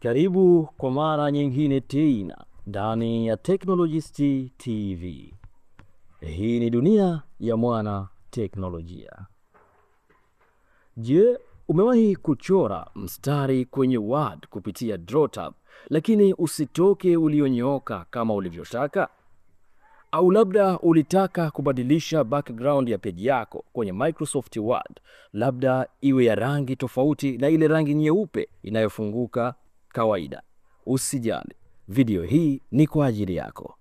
Karibu kwa mara nyingine tena ndani ya Technologist TV. Hii ni dunia ya mwana teknolojia. Je, umewahi kuchora mstari kwenye Word kupitia DrawTab lakini usitoke ulionyooka kama ulivyotaka? Au labda ulitaka kubadilisha background ya page yako kwenye Microsoft Word, labda iwe ya rangi tofauti na ile rangi nyeupe inayofunguka kawaida. Usijali, video hii ni kwa ajili yako.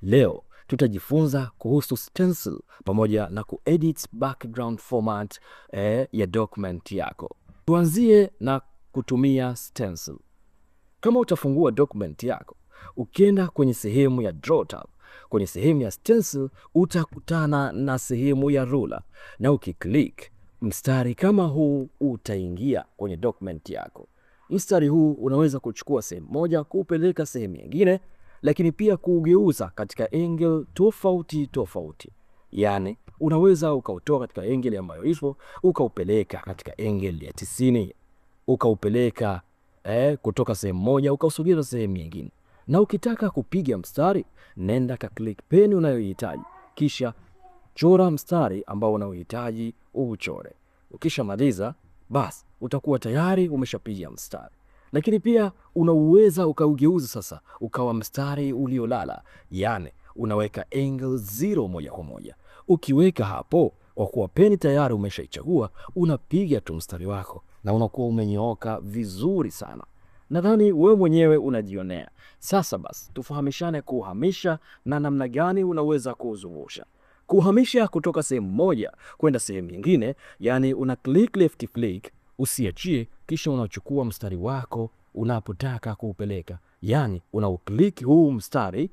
Leo tutajifunza kuhusu stencil pamoja na kuedit background format ya document yako. Tuanzie na kutumia stencil. Kama utafungua document yako, ukienda kwenye sehemu ya DrawTab, kwenye sehemu ya stencil utakutana na sehemu ya ruler, na ukiklik mstari kama huu utaingia kwenye document yako. Mstari huu unaweza kuchukua sehemu moja kuupeleka sehemu nyingine, lakini pia kuugeuza katika angle tofauti. Yani unaweza ukautoa katika angle ambayo ipo ukaupeleka katika angle ya 90, ukaupeleka kutoka sehemu moja ukausogeza sehemu nyingine. Na ukitaka kupiga mstari, nenda ka click pen unayohitaji, kisha chora mstari ambao unaohitaji uuchore. Ukishamaliza, basi utakuwa tayari umeshapiga mstari. Lakini pia unaweza ukaugeuza sasa ukawa mstari uliolala, yani unaweka angle 0 moja kwa moja. Ukiweka hapo, kwa kuwa peni tayari umeshaichagua, unapiga tu mstari wako na unakuwa umenyooka vizuri sana. Nadhani wewe mwenyewe unajionea. Sasa basi tufahamishane kuhamisha na namna gani unaweza kuzungusha. Kuhamisha kutoka sehemu moja kwenda sehemu nyingine, yani una click left click, usiachie, kisha unachukua mstari wako unapotaka kuupeleka. Yani unauklik huu mstari,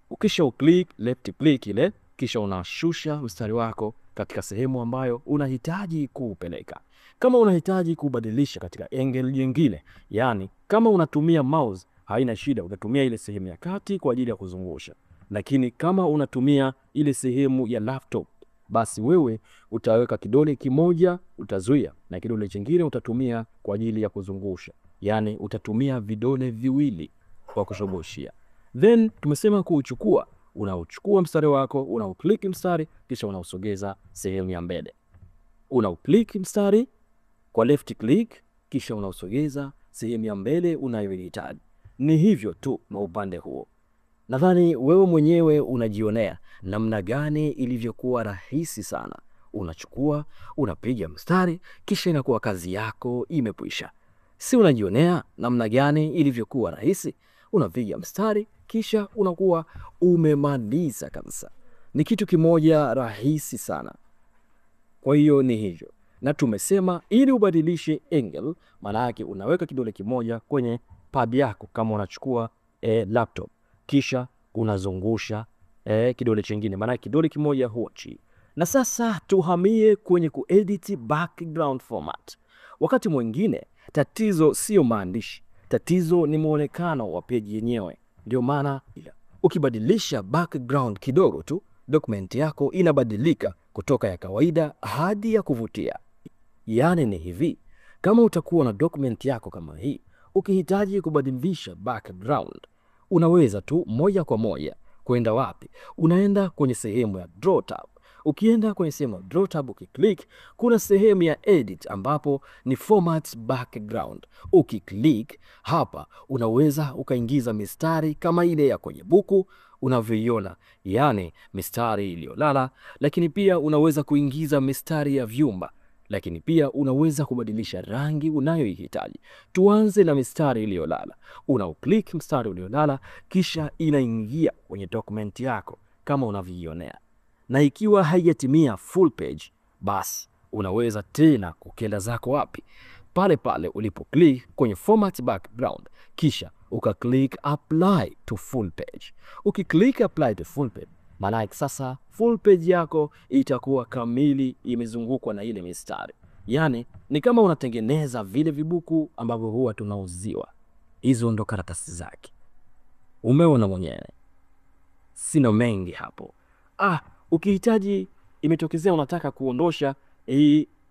ukisha uklik left click ile, kisha unashusha mstari wako katika sehemu ambayo unahitaji kuupeleka. Kama unahitaji kubadilisha katika angle nyingine, yani kama unatumia mouse, haina shida, utatumia ile sehemu ya kati kwa ajili ya kuzungusha. Lakini kama unatumia ile sehemu ya laptop, basi wewe utaweka kidole kimoja utazuia na kidole kingine utatumia kwa ajili ya kuzungusha. Yani utatumia vidole viwili kwa kuzungushia. Then tumesema kuuchukua, unauchukua mstari wako, unauklik mstari, kisha unausogeza sehemu ya mbele. Unauklik mstari kwa left click, kisha unausogeza sehemu ya mbele unayohitaji. Ni hivyo tu na upande huo. Nadhani wewe mwenyewe unajionea namna gani ilivyokuwa rahisi sana. Unachukua, unapiga mstari, kisha inakuwa kazi yako imekwisha. Si unajionea namna gani ilivyokuwa rahisi? Unapiga mstari, kisha unakuwa umemaliza kabisa. Ni kitu kimoja rahisi sana. Kwa hiyo ni hivyo. Na tumesema ili ubadilishe angle, maana yake unaweka kidole kimoja kwenye pad yako kama unachukua laptop, kisha unazungusha kidole kingine, maana kidole kimoja huachi. Na sasa tuhamie kwenye kuedit background format. Wakati mwingine tatizo sio maandishi, tatizo ni muonekano wa page yenyewe. Ndio maana ukibadilisha background kidogo tu, document yako inabadilika kutoka ya kawaida hadi ya kuvutia. Yani ni hivi, kama utakuwa na document yako kama hii, ukihitaji kubadilisha background, unaweza tu moja kwa moja kwenda wapi? Unaenda kwenye sehemu ya DrawTab. Ukienda kwenye sehemu ya DrawTab ukiklik, kuna sehemu ya edit ambapo ni format background. Ukiklik hapa, unaweza ukaingiza mistari kama ile ya kwenye buku unavyoiona, yani mistari iliyolala, lakini pia unaweza kuingiza mistari ya vyumba, lakini pia unaweza kubadilisha rangi unayoihitaji. Tuanze na mistari iliyolala. Unauklik mstari uliolala, kisha inaingia kwenye document yako kama unavyoionea. Na ikiwa haijatimia full page, basi unaweza tena kukenda zako wapi? Pale pale ulipo click kwenye format background, kisha ukaklik apply to full page. Ukiklik apply to full page, maana sasa full page yako itakuwa kamili, imezungukwa na ile mistari. Yani ni kama unatengeneza vile vibuku ambavyo huwa tunauziwa. Hizo ndo karatasi zake. Umeona mwenyewe. Sina mengi hapo. Ukihitaji, imetokezea unataka kuondosha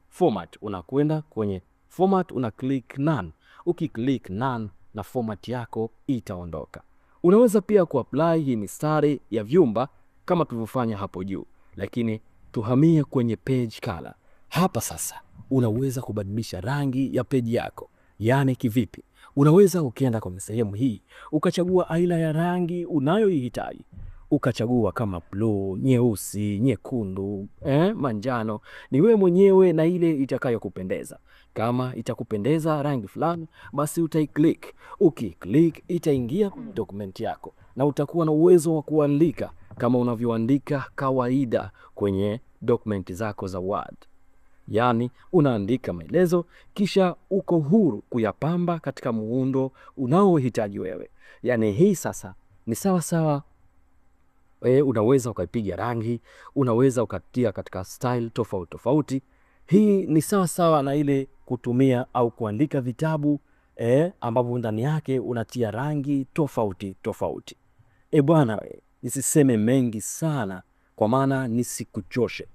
format, unakwenda kwenye format, una click none. Ukiklik none, na format yako itaondoka. Unaweza pia kuapply hii mistari ya vyumba kama tulivyofanya hapo juu, lakini tuhamie kwenye page color. Hapa sasa unaweza kubadilisha rangi ya page yako. Yaani kivipi? Unaweza ukienda kwenye sehemu hii ukachagua aina ya rangi unayoihitaji. Ukachagua kama blue, nyeusi, nyekundu, manjano. Ni wewe mwenyewe na ile itakayokupendeza. Kama itakupendeza rangi fulani, basi utaiklik. Ukiklik itaingia kwenye document yako na utakuwa na uwezo wa kuandika kama unavyoandika kawaida kwenye document zako za Word. Yaani unaandika maelezo kisha uko huru kuyapamba katika muundo unaohitaji wewe. Yaani hii sasa ni sawa. Unaweza ukaipiga rangi, unaweza ukatia katika style tofauti. Hii ni sawa na ile kutumia au kuandika vitabu ambapo ndani yake unatia rangi tofauti. Bwana, nisiseme mengi sana kwa maana nisikuchoshe.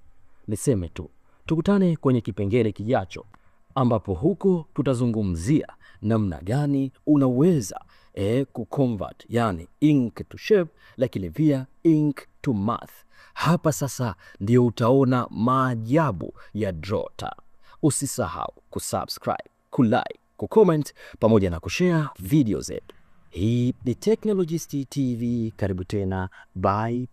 Niseme tu tukutane kwenye kipengele kijacho, ambapo huko tutazungumzia namna gani unaweza kuconvert, yani ink to shape, lakini pia ink to math. Hapa sasa ndio utaona maajabu ya Drawtab. Usisahau kusubscribe, kulike, kucomment pamoja na kushare video zetu. Hii ni Technologist TV. Karibu tena. Bye.